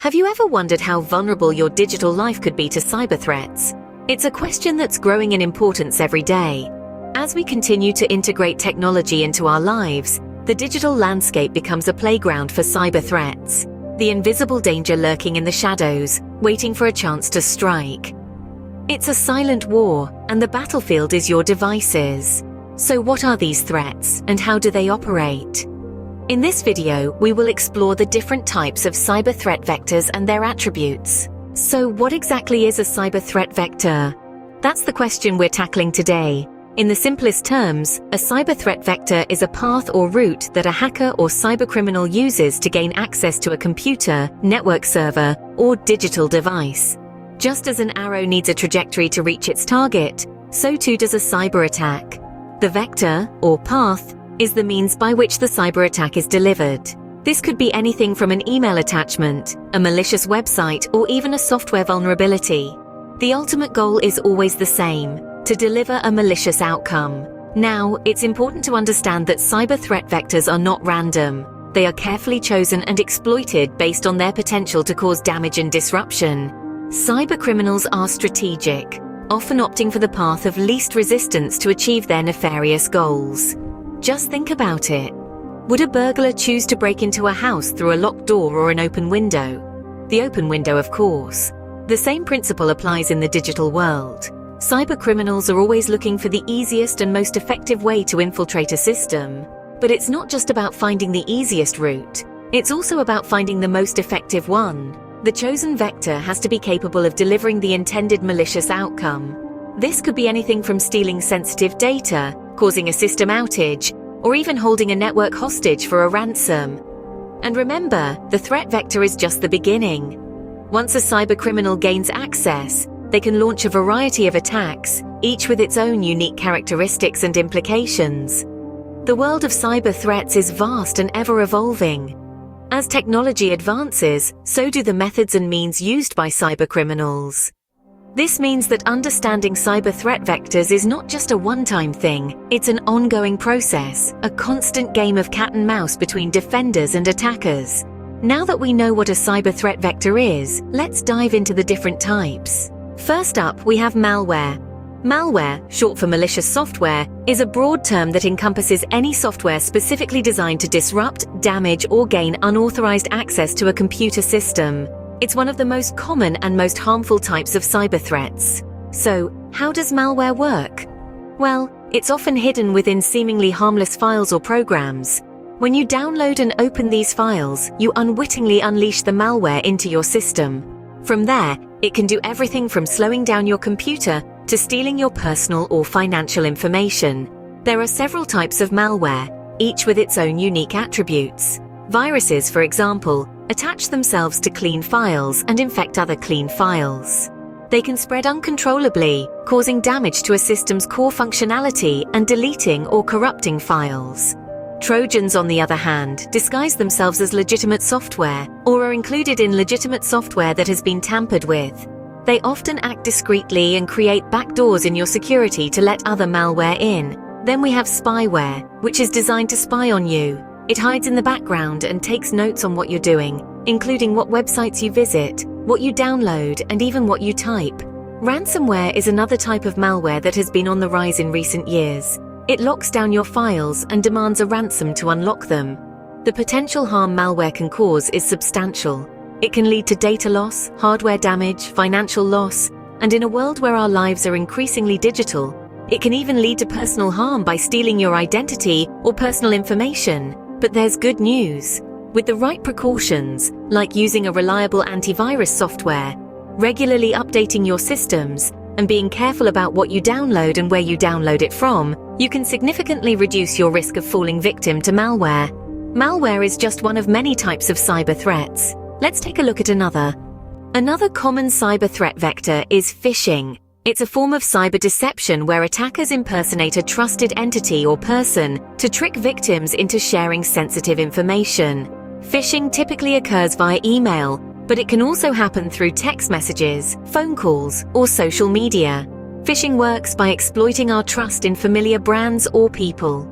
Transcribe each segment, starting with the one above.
Have you ever wondered how vulnerable your digital life could be to cyber threats? It's a question that's growing in importance every day. As we continue to integrate technology into our lives, the digital landscape becomes a playground for cyber threats, the invisible danger lurking in the shadows, waiting for a chance to strike. It's a silent war, and the battlefield is your devices. So what are these threats, and how do they operate? In this video, we will explore the different types of cyber threat vectors and their attributes. So what exactly is a cyber threat vector? That's the question we're tackling today. In the simplest terms, a cyber threat vector is a path or route that a hacker or cybercriminal uses to gain access to a computer, network server, or digital device. Just as an arrow needs a trajectory to reach its target, so too does a cyber attack. The vector, or path, is the means by which the cyber attack is delivered. This could be anything from an email attachment, a malicious website, or even a software vulnerability. The ultimate goal is always the same: to deliver a malicious outcome. Now, it's important to understand that cyber threat vectors are not random. They are carefully chosen and exploited based on their potential to cause damage and disruption. Cybercriminals are strategic, often opting for the path of least resistance to achieve their nefarious goals. Just think about it. Would a burglar choose to break into a house through a locked door or an open window? The open window, of course. The same principle applies in the digital world. Cybercriminals are always looking for the easiest and most effective way to infiltrate a system. But it's not just about finding the easiest route. It's also about finding the most effective one. The chosen vector has to be capable of delivering the intended malicious outcome. This could be anything from stealing sensitive data, causing a system outage, or even holding a network hostage for a ransom. And remember, the threat vector is just the beginning. Once a cybercriminal gains access, they can launch a variety of attacks, each with its own unique characteristics and implications. The world of cyber threats is vast and ever-evolving. As technology advances, so do the methods and means used by cybercriminals. This means that understanding cyber threat vectors is not just a one-time thing, it's an ongoing process, a constant game of cat and mouse between defenders and attackers. Now that we know what a cyber threat vector is, let's dive into the different types. First up, we have malware. Malware, short for malicious software, is a broad term that encompasses any software specifically designed to disrupt, damage, or gain unauthorized access to a computer system. It's one of the most common and most harmful types of cyber threats. So, how does malware work? Well, it's often hidden within seemingly harmless files or programs. When you download and open these files, you unwittingly unleash the malware into your system. From there, it can do everything from slowing down your computer to stealing your personal or financial information. There are several types of malware, each with its own unique attributes. Viruses, for example, attach themselves to clean files and infect other clean files. They can spread uncontrollably, causing damage to a system's core functionality and deleting or corrupting files. Trojans, on the other hand, disguise themselves as legitimate software or are included in legitimate software that has been tampered with. They often act discreetly and create backdoors in your security to let other malware in. Then we have spyware, which is designed to spy on you. It hides in the background and takes notes on what you're doing, including what websites you visit, what you download, and even what you type. Ransomware is another type of malware that has been on the rise in recent years. It locks down your files and demands a ransom to unlock them. The potential harm malware can cause is substantial. It can lead to data loss, hardware damage, financial loss, and in a world where our lives are increasingly digital, it can even lead to personal harm by stealing your identity or personal information. But there's good news. With the right precautions, like using a reliable antivirus software, regularly updating your systems, and being careful about what you download and where you download it from, you can significantly reduce your risk of falling victim to malware. Malware is just one of many types of cyber threats. Let's take a look at another. Another common cyber threat vector is phishing. It's a form of cyber deception where attackers impersonate a trusted entity or person to trick victims into sharing sensitive information. Phishing typically occurs via email, but it can also happen through text messages, phone calls, or social media. Phishing works by exploiting our trust in familiar brands or people.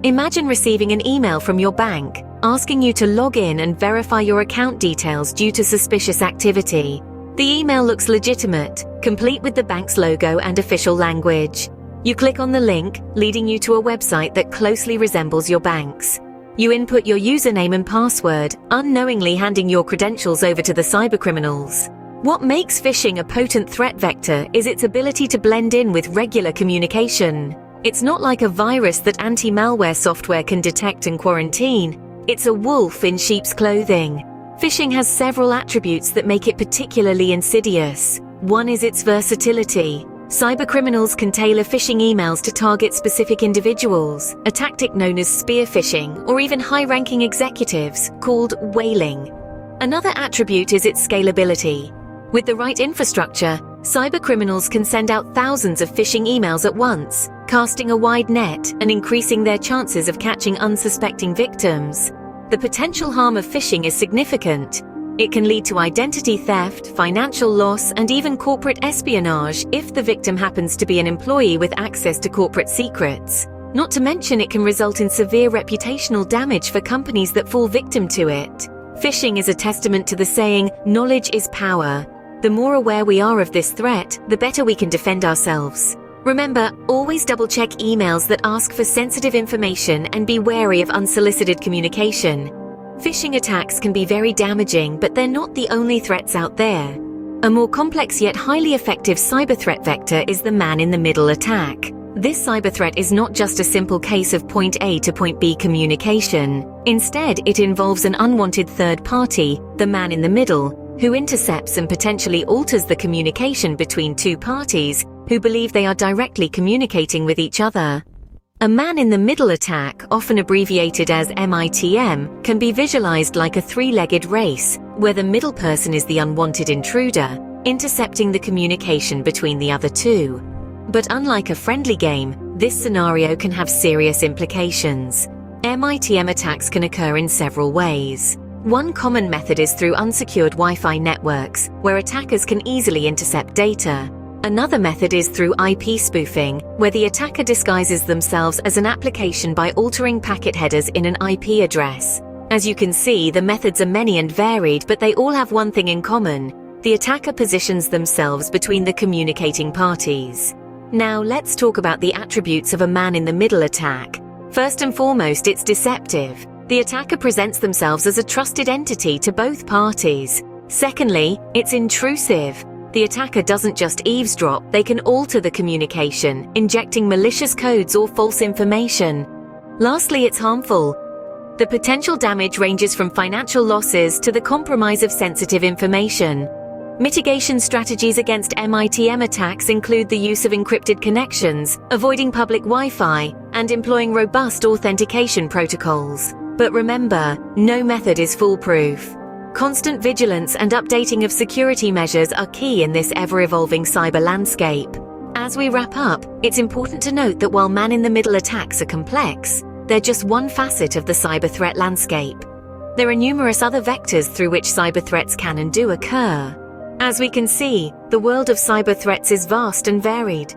Imagine receiving an email from your bank asking you to log in and verify your account details due to suspicious activity. The email looks legitimate, complete with the bank's logo and official language. You click on the link, leading you to a website that closely resembles your bank's. You input your username and password, unknowingly handing your credentials over to the cybercriminals. What makes phishing a potent threat vector is its ability to blend in with regular communication. It's not like a virus that anti-malware software can detect and quarantine. It's a wolf in sheep's clothing. Phishing has several attributes that make it particularly insidious. One is its versatility. Cybercriminals can tailor phishing emails to target specific individuals, a tactic known as spear phishing, or even high-ranking executives, called whaling. Another attribute is its scalability. With the right infrastructure, cybercriminals can send out thousands of phishing emails at once, casting a wide net and increasing their chances of catching unsuspecting victims. The potential harm of phishing is significant. It can lead to identity theft, financial loss, and even corporate espionage if the victim happens to be an employee with access to corporate secrets. Not to mention, it can result in severe reputational damage for companies that fall victim to it. Phishing is a testament to the saying, "Knowledge is power." The more aware we are of this threat, the better we can defend ourselves. Remember, always double-check emails that ask for sensitive information and be wary of unsolicited communication. Phishing attacks can be very damaging, but they're not the only threats out there. A more complex yet highly effective cyber threat vector is the man-in-the-middle attack. This cyber threat is not just a simple case of point A to point B communication. Instead, it involves an unwanted third party, the man in the middle, who intercepts and potentially alters the communication between two parties who believe they are directly communicating with each other. A man-in-the-middle attack, often abbreviated as MITM, can be visualized like a three-legged race, where the middle person is the unwanted intruder, intercepting the communication between the other two. But unlike a friendly game, this scenario can have serious implications. MITM attacks can occur in several ways. One common method is through unsecured Wi-Fi networks, where attackers can easily intercept data. Another method is through IP spoofing, where the attacker disguises themselves as an application by altering packet headers in an IP address. As you can see, the methods are many and varied, but they all have one thing in common. The attacker positions themselves between the communicating parties. Now let's talk about the attributes of a man-in-the-middle attack. First and foremost, it's deceptive. The attacker presents themselves as a trusted entity to both parties. Secondly, it's intrusive. The attacker doesn't just eavesdrop, they can alter the communication, injecting malicious codes or false information. Lastly, it's harmful. The potential damage ranges from financial losses to the compromise of sensitive information. Mitigation strategies against MITM attacks include the use of encrypted connections, avoiding public Wi-Fi, and employing robust authentication protocols. But remember, no method is foolproof. Constant vigilance and updating of security measures are key in this ever-evolving cyber landscape. As we wrap up, it's important to note that while man-in-the-middle attacks are complex, they're just one facet of the cyber threat landscape. There are numerous other vectors through which cyber threats can and do occur. As we can see, the world of cyber threats is vast and varied.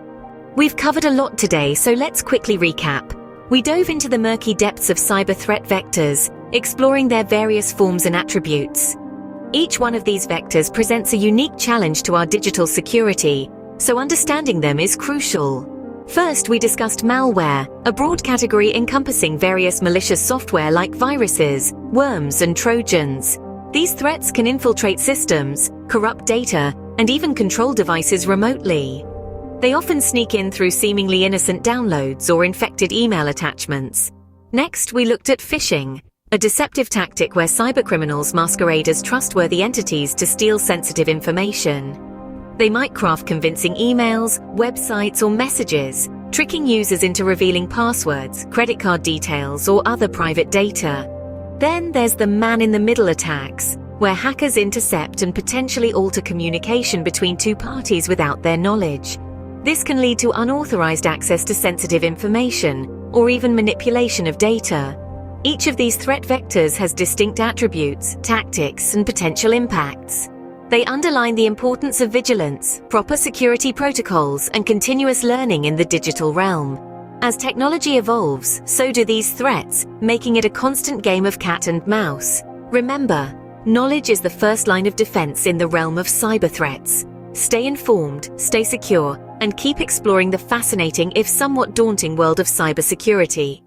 We've covered a lot today, so let's quickly recap. We dove into the murky depths of cyber threat vectors, exploring their various forms and attributes. Each one of these vectors presents a unique challenge to our digital security, so understanding them is crucial. First, we discussed malware, a broad category encompassing various malicious software like viruses, worms, and trojans. These threats can infiltrate systems, corrupt data, and even control devices remotely. They often sneak in through seemingly innocent downloads or infected email attachments. Next, we looked at phishing, a deceptive tactic where cybercriminals masquerade as trustworthy entities to steal sensitive information. They might craft convincing emails, websites, or messages, tricking users into revealing passwords, credit card details, or other private data. Then there's the man-in-the-middle attacks, where hackers intercept and potentially alter communication between two parties without their knowledge. This can lead to unauthorized access to sensitive information, or even manipulation of data. Each of these threat vectors has distinct attributes, tactics, and potential impacts. They underline the importance of vigilance, proper security protocols, and continuous learning in the digital realm. As technology evolves, so do these threats, making it a constant game of cat and mouse. Remember, knowledge is the first line of defense in the realm of cyber threats. Stay informed, stay secure, and keep exploring the fascinating if somewhat daunting world of cybersecurity.